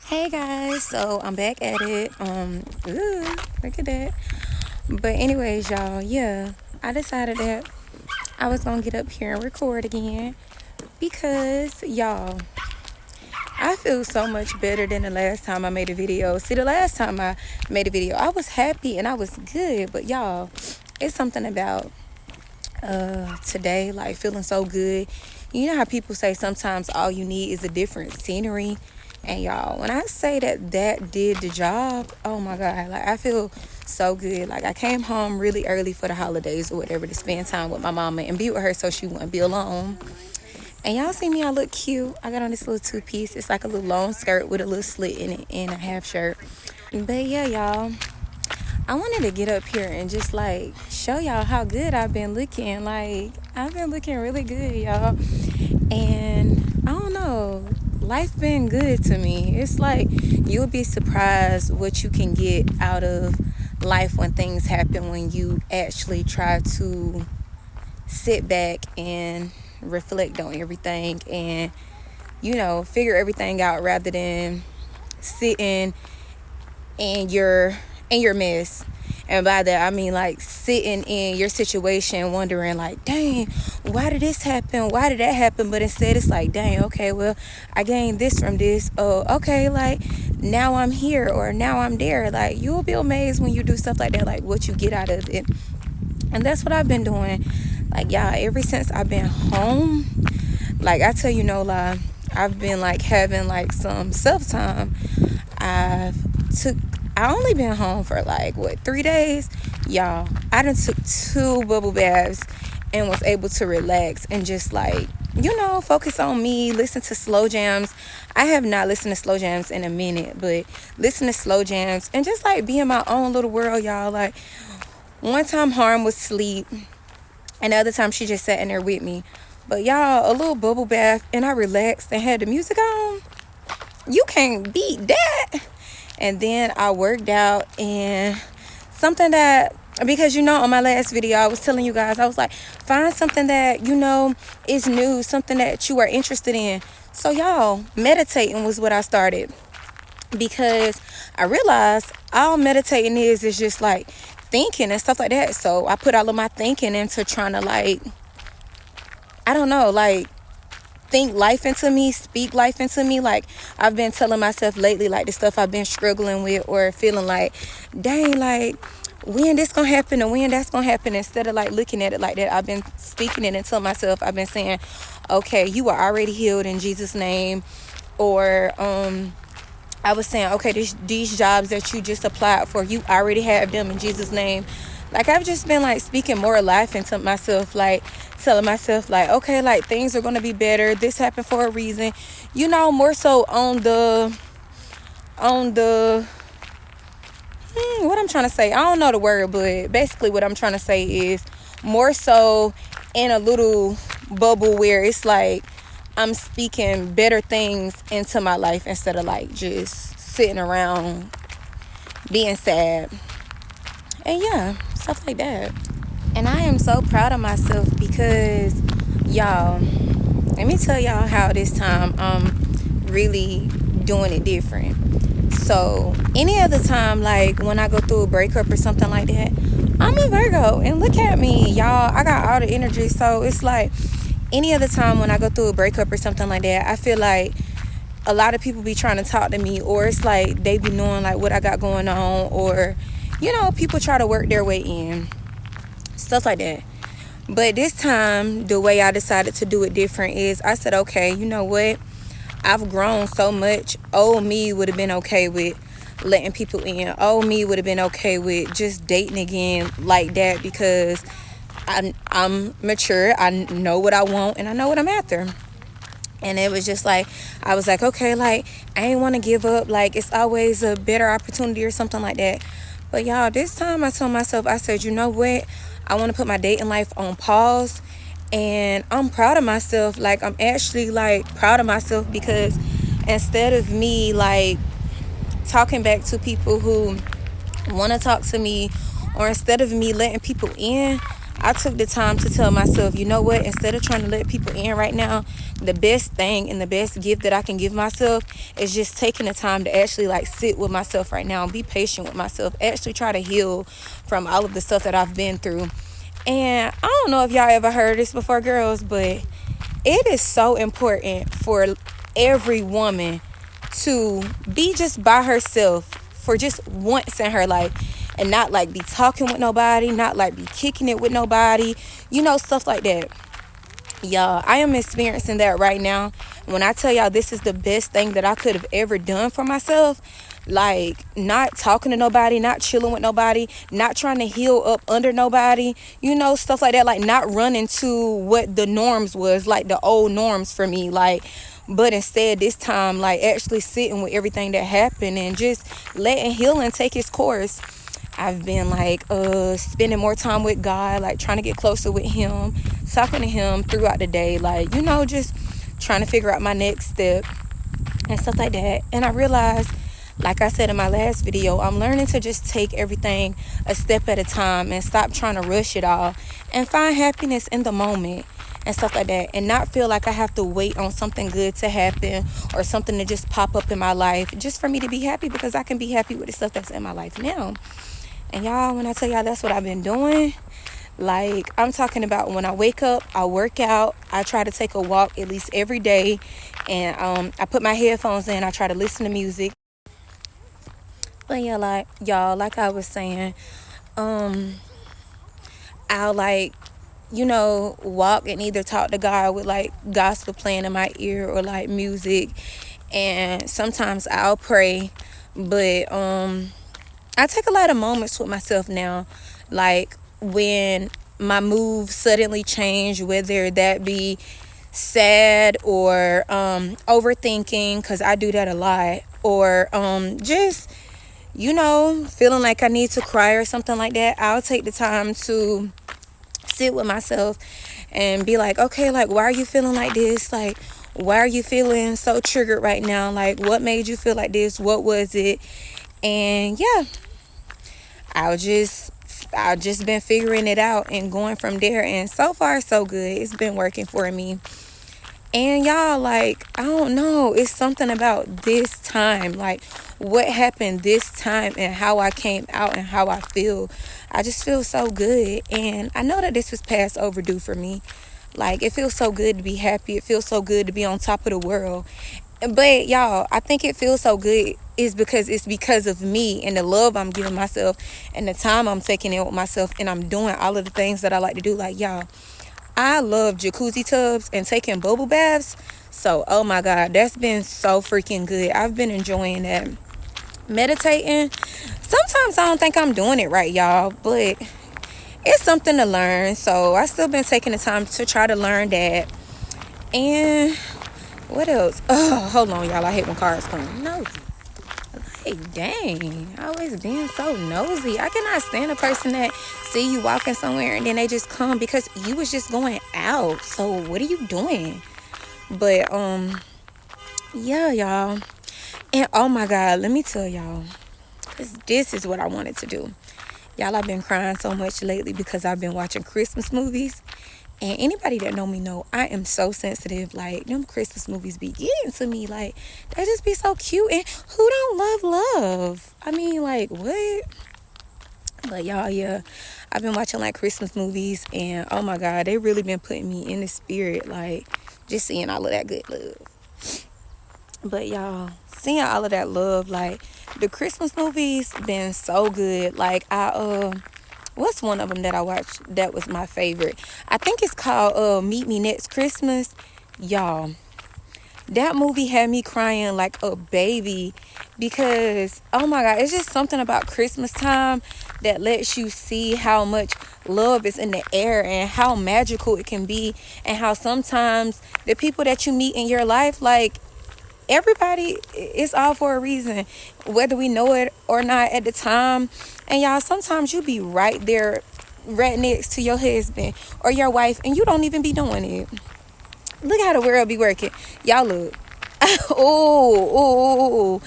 Hey guys, so I'm back at it. Ooh, look at that. But anyways, y'all, yeah, I decided that I was gonna get up here and record again because y'all, I feel so much better than the last time I made a video. See, the last time I made a video, I was happy and I was good, but y'all, it's something about today, like feeling so good. You know how people say sometimes all you need is a different scenery. And y'all, when I say that did the job, oh my God, like I feel so good. Like I came home really early for the holidays or whatever to spend time with my mama and be with her so she wouldn't be alone. And y'all see me, I look cute. I got on this little two-piece. It's like a little long skirt with a little slit in it and a half shirt. But yeah, y'all, I wanted to get up here and just like show y'all how good I've been looking. Like I've been looking really good, y'all. And I don't know, life been good to me. It's like you'll be surprised what you can get out of life when things happen, when you actually try to sit back and reflect on everything and figure everything out rather than sitting in your mess. And by that I mean like sitting in your situation wondering like, dang, why did this happen, why did that happen? But instead it's like, dang, okay, well, I gained this from this. Oh, okay, like now I'm here or now I'm there. Like you'll be amazed when you do stuff like that, like what you get out of it. And that's what I've been doing. Like y'all, ever since I've been home, like I tell you no lie, I've been like having like some self time. I only been home for like 3 days, y'all. I done took 2 bubble baths and was able to relax and just like focus on me, listen to slow jams. I have not listened to slow jams in a minute, but listen to slow jams and just like be in my own little world, y'all. Like one time Harm was asleep and the other time she just sat in there with me. But y'all, a little bubble bath and I relaxed and had the music on. You can't beat that. And then I worked out, and something that, because on my last video I was telling you guys, I was like, find something that is new, something that you are interested in. So y'all, meditating was what I started, because I realized all meditating is just like thinking and stuff like that. So I put all of my thinking into trying to like, I don't know, like think life into me, speak life into me. Like I've been telling myself lately, like the stuff I've been struggling with or feeling like, dang, like when this gonna happen or when that's gonna happen, instead of like looking at it like that, I've been speaking it into myself. I've been saying, okay, you are already healed in Jesus' name. Or I was saying, okay, these jobs that you just applied for, you already have them in Jesus' name. Like I've just been like speaking more life into myself, like telling myself like, okay, like things are gonna be better. This happened for a reason. More so on the what I'm trying to say. I don't know the word, but basically what I'm trying to say is more so in a little bubble where it's like I'm speaking better things into my life instead of like just sitting around being sad. And yeah, stuff like that. And I am so proud of myself because, y'all, let me tell y'all how this time I'm really doing it different. So any other time, like when I go through a breakup or something like that, I'm a Virgo and look at me, y'all. I got all the energy. So it's like any other time when I go through a breakup or something like that, I feel like a lot of people be trying to talk to me, or it's like they be knowing like what I got going on, or people try to work their way in, stuff like that. But this time, the way I decided to do it different is I said, okay, you know what? I've grown so much. Old me would have been okay with letting people in. Old me would have been okay with just dating again like that, because I'm mature. I know what I want and I know what I'm after. And it was just like, I was like, okay, like I ain't want to give up. Like it's always a better opportunity or something like that. But y'all, this time I told myself, I said, you know what? I want to put my dating life on pause. And I'm proud of myself. Like I'm actually like proud of myself, because instead of me like talking back to people who want to talk to me, or instead of me letting people in, I took the time to tell myself, you know what, instead of trying to let people in right now, the best thing and the best gift that I can give myself is just taking the time to actually like sit with myself right now, be patient with myself, actually try to heal from all of the stuff that I've been through. And I don't know if y'all ever heard this before, girls, but it is so important for every woman to be just by herself for just once in her life, and not like be talking with nobody, not like be kicking it with nobody, stuff like that. Y'all, I am experiencing that right now. When I tell y'all this is the best thing that I could have ever done for myself, like not talking to nobody, not chilling with nobody, not trying to heal up under nobody, stuff like that, like not running to what the norms was, like the old norms for me, like, but instead this time like actually sitting with everything that happened and just letting healing take its course. I've been like spending more time with God, like trying to get closer with him, talking to him throughout the day, like, just trying to figure out my next step and stuff like that. And I realized, like I said in my last video, I'm learning to just take everything a step at a time and stop trying to rush it all and find happiness in the moment and stuff like that, and not feel like I have to wait on something good to happen or something to just pop up in my life just for me to be happy, because I can be happy with the stuff that's in my life now. And y'all, when I tell y'all that's what I've been doing, like I'm talking about when I wake up, I work out, I try to take a walk at least every day, and I put my headphones in, I try to listen to music. But yeah, like y'all, like I was saying, I'll like, walk and either talk to God with like gospel playing in my ear or like music, and sometimes I'll pray. But I take a lot of moments with myself now, like when my mood suddenly change, whether that be sad or overthinking, because I do that a lot, or just feeling like I need to cry or something like that. I'll take the time to sit with myself and be like, okay, like, why are you feeling like this? Like, why are you feeling so triggered right now? Like, what made you feel like this? What was it? And yeah, I've just been figuring it out and going from there, and so far so good. It's been working for me. And y'all, like, I don't know, it's something about this time, like what happened this time and how I came out and how I feel. I just feel so good, and I know that this was past overdue for me. Like, it feels so good to be happy. It feels so good to be on top of the world. But y'all, I think it feels so good is because of me and the love I'm giving myself and the time I'm taking in with myself, and I'm doing all of the things that I like to do. Like, y'all, I love jacuzzi tubs and taking bubble baths. So, oh my God, that's been so freaking good. I've been enjoying that. Meditating, sometimes I don't think I'm doing it right, y'all, but it's something to learn. So I still been taking the time to try to learn that. And what else? Oh, hold on, y'all. I hate when cars come. Nosy. Like, dang. Always being so nosy. I cannot stand a person that see you walking somewhere and then they just come because you was just going out. So what are you doing? But yeah, y'all. And oh my God, let me tell y'all, this is what I wanted to do. Y'all, I've been crying so much lately because I've been watching Christmas movies. And anybody that know me know I am so sensitive. Like, them Christmas movies be getting to me. Like, they just be so cute. And who don't love? I mean, like, what? But y'all, yeah, I've been watching like Christmas movies, and oh my God, they really been putting me in the spirit. Like, just seeing all of that good love. But y'all, seeing all of that love, like the Christmas movies been so good. Like, what's one of them that I watched that was my favorite? I think it's called Meet Me Next Christmas. Y'all, that movie had me crying like a baby, because oh my God, it's just something about Christmas time that lets you see how much love is in the air and how magical it can be, and how sometimes the people that you meet in your life, like, everybody is all for a reason, whether we know it or not at the time. And y'all, sometimes you be right there, right next to your husband or your wife, and you don't even be doing it. Look how the world be working. Y'all look. Oh,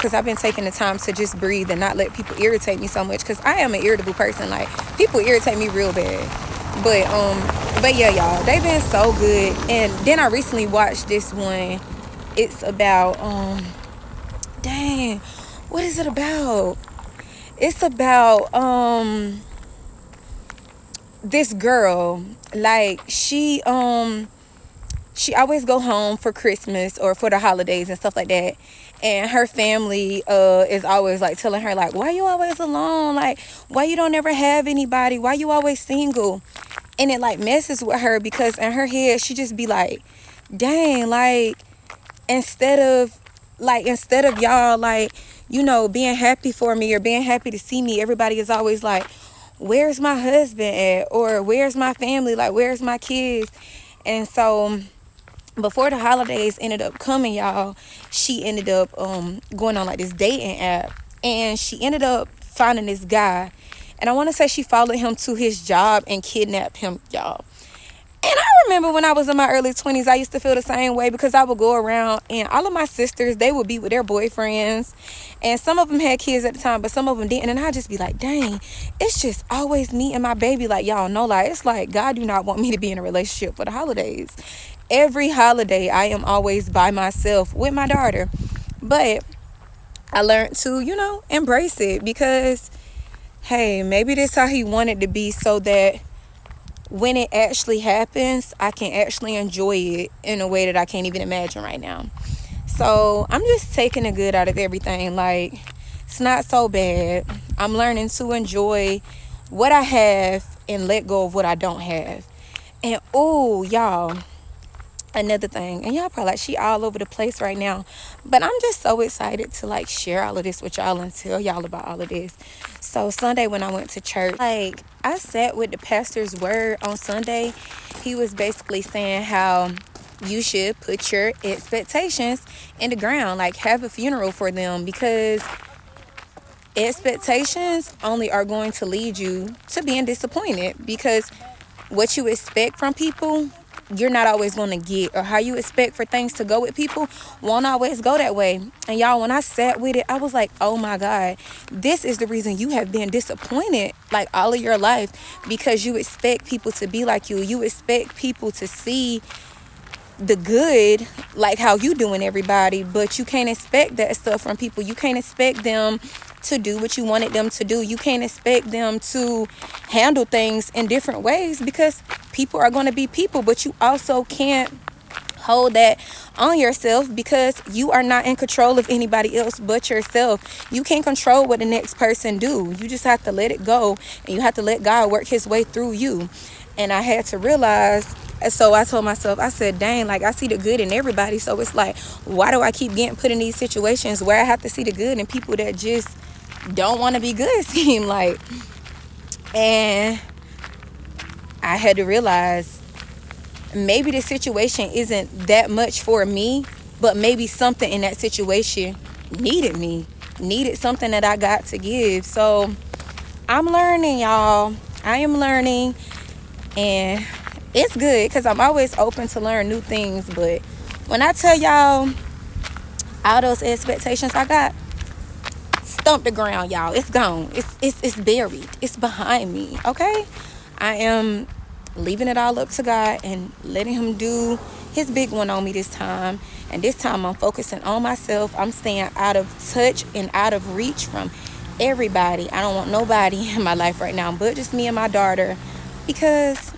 because I've been taking the time to just breathe and not let people irritate me so much, because I am an irritable person. Like, people irritate me real bad. But yeah, y'all, they've been so good. And then I recently watched this one. It's about dang, what is it about? It's about this girl. Like, she always go home for Christmas or for the holidays and stuff like that. And her family is always like telling her, like, why you always alone? Like, why you don't ever have anybody? Why you always single? And it like messes with her, because in her head she just be like, dang, like, instead of y'all, like, being happy for me or being happy to see me, everybody is always like, where's my husband at? Or where's my family? Like, where's my kids? And so before the holidays ended up coming, y'all, she ended up going on like this dating app, and she ended up finding this guy. And I want to say she followed him to his job and kidnapped him, y'all. And I remember when I was in my early 20s, I used to feel the same way, because I would go around and all of my sisters, they would be with their boyfriends. And some of them had kids at the time, but some of them didn't. And I'd just be like, dang, it's just always me and my baby. Like, y'all know, like, it's like God do not want me to be in a relationship for the holidays. Every holiday, I am always by myself with my daughter. But I learned to, embrace it, because, hey, maybe this is how he wanted to be, so that when it actually happens, I can actually enjoy it in a way that I can't even imagine right now. So I'm just taking the good out of everything. Like, it's not so bad. I'm learning to enjoy what I have and let go of what I don't have. And oh, y'all, another thing, and y'all probably like, she all over the place right now, but I'm just so excited to like share all of this with y'all and tell y'all about all of this. So Sunday, when I went to church, like, I sat with the pastor's word on Sunday. He was basically saying how you should put your expectations in the ground, like, have a funeral for them, because expectations only are going to lead you to being disappointed, because what you expect from people, you're not always going to get, or how you expect for things to go with people won't always go that way. And y'all, when I sat with it, I was like, oh my God, this is the reason you have been disappointed like all of your life, because you expect people to be like you. You expect people to see the good, like how you doing everybody, but you can't expect that stuff from people. You can't expect them to do what you wanted them to do. You can't expect them to handle things in different ways, because people are going to be people. But you also can't hold that on yourself, because you are not in control of anybody else but yourself. You can't control what the next person do. You just have to let it go, and you have to let God work his way through you. And I had to realize, so I told myself, I said, dang, like, I see the good in everybody. So it's like, why do I keep getting put in these situations where I have to see the good in people that just don't want to be good, seem like? And I had to realize, maybe the situation isn't that much for me, but maybe something in that situation needed something that I got to give. So I'm learning, y'all. I am learning, and it's good, because I'm always open to learn new things. But when I tell y'all, all those expectations I got, stump the ground, y'all. It's gone. It's buried. It's behind me. Okay, I am leaving it all up to God and letting him do his big one on me this time. And this time I'm focusing on myself. I'm staying out of touch and out of reach from everybody. I don't want nobody in my life right now but just me and my daughter, because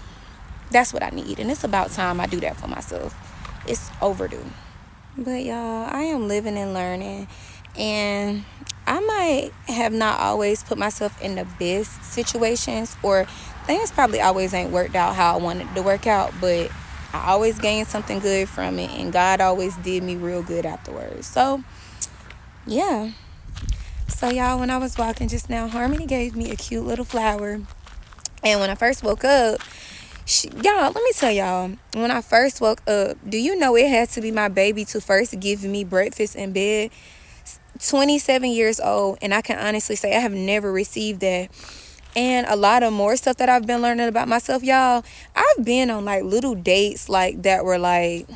that's what I need. And it's about time I do that for myself. It's overdue. But y'all, I am living and learning, and I might have not always put myself in the best situations, or things probably always ain't worked out how I wanted to work out, but I always gained something good from it, and God always did me real good afterwards. So yeah. So y'all, when I was walking just now, Harmony gave me a cute little flower. And when I first woke up, y'all, let me tell y'all, when I first woke up, do you know it had to be my baby to first give me breakfast in bed? 27 years old, and I can honestly say I have never received that. And a lot of more stuff that I've been learning about myself, y'all, I've been on like little dates like that were like,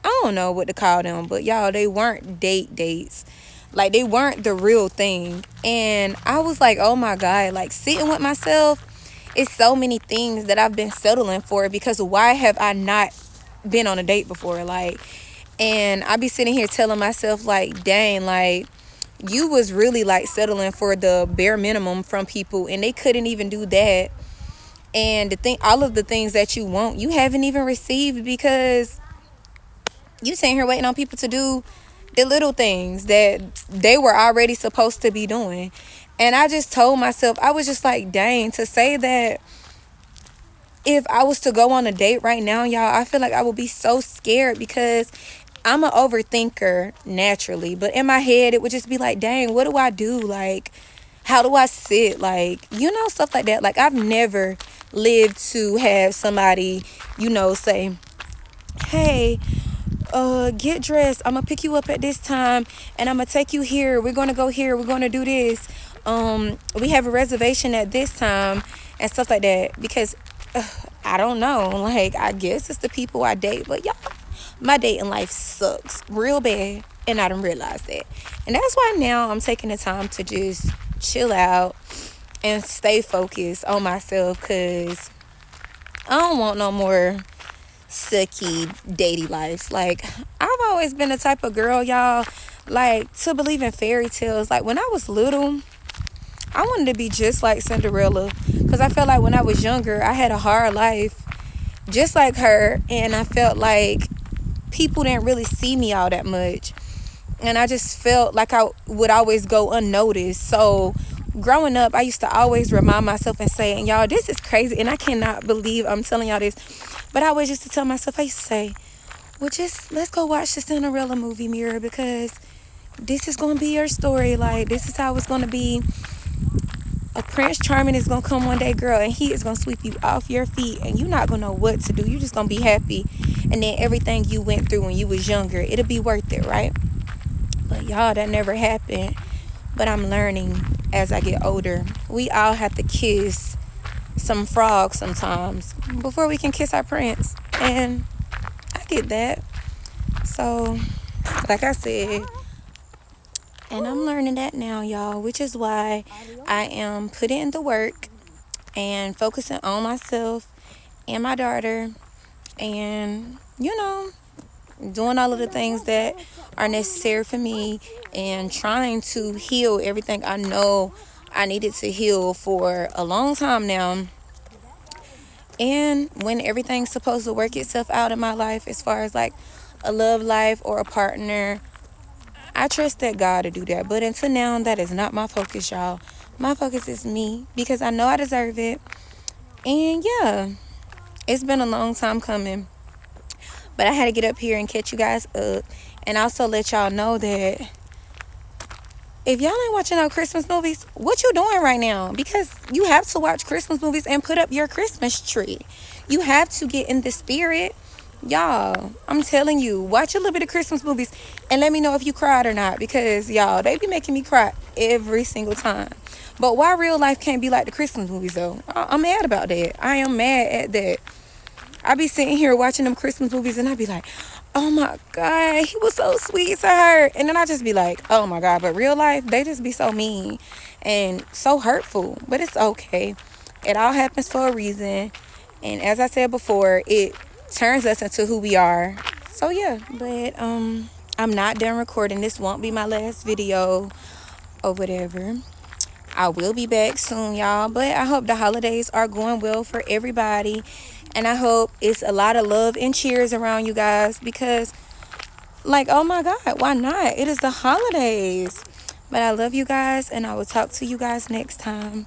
I don't know what to call them, but y'all, they weren't dates. Like, they weren't the real thing. And I was like, oh my God, like, sitting with myself, it's so many things that I've been settling for, because why have I not been on a date before? Like, and I be sitting here telling myself, like, dang, like, you was really like settling for the bare minimum from people, and they couldn't even do that. And the thing, all of the things that you want, you haven't even received, because you sitting here waiting on people to do the little things that they were already supposed to be doing. And I just told myself, I was just like, dang, to say that if I was to go on a date right now, y'all, I feel like I would be so scared, because I'm an overthinker naturally. But in my head, it would just be like, dang, what do I do? Like, how do I sit? Like, stuff like that. Like, I've never lived to have somebody, say, hey, get dressed. I'm gonna pick you up at this time, and I'm gonna take you here. We're gonna go here. We're gonna do this. We have a reservation at this time, and stuff like that. Because I don't know. Like, I guess it's the people I date, but y'all, my dating life sucks real bad, and I didn't realize that. And that's why now I'm taking the time to just chill out and stay focused on myself, because I don't want no more sucky datey lives. Like, I've always been the type of girl, y'all, like, to believe in fairy tales. Like, when I was little, I wanted to be just like Cinderella, because I felt like when I was younger, I had a hard life just like her, and I felt like people didn't really see me all that much, and I just felt like I would always go unnoticed. So growing up, I used to always remind myself and say, and y'all, this is crazy, and I cannot believe I'm telling y'all this, but I always used to tell myself, I used to say, well, just let's go watch the Cinderella movie, Mira, because this is going to be your story. Like, this is how it's going to be. A Prince Charming is going to come one day, girl, and he is going to sweep you off your feet, and you're not going to know what to do. You're just going to be happy. And then everything you went through when you was younger, it'll be worth it, right? But y'all, that never happened. But I'm learning as I get older. We all have to kiss some frogs sometimes before we can kiss our prince. And I get that. So, like I said, and I'm learning that now, y'all, which is why I am putting in the work and focusing on myself and my daughter, and, doing all of the things that are necessary for me, and trying to heal everything I know I needed to heal for a long time now. And when everything's supposed to work itself out in my life, as far as like a love life or a partner, I trust that God to do that. But until now, that is not my focus, y'all. My focus is me, because I know I deserve it. And yeah, it's been a long time coming. But I had to get up here and catch you guys up, and also let y'all know that if y'all ain't watching no Christmas movies, what you doing right now? Because you have to watch Christmas movies and put up your Christmas tree. You have to get in the spirit. Y'all, I'm telling you, watch a little bit of Christmas movies and let me know if you cried or not, because y'all, they be making me cry every single time. But why real life can't be like the Christmas movies though? I'm mad about that. I am mad at that. I be sitting here watching them Christmas movies, and I be like, oh my God, he was so sweet to her. And then I just be like, oh my God, but real life, they just be so mean and so hurtful. But it's okay. It all happens for a reason. And as I said before, it turns us into who we are. So yeah, but I'm not done recording. This won't be my last video or whatever. I will be back soon, y'all. But I hope the holidays are going well for everybody. And I hope it's a lot of love and cheers around you guys, because, like, oh my God, why not? It is the holidays. But I love you guys, and I will talk to you guys next time.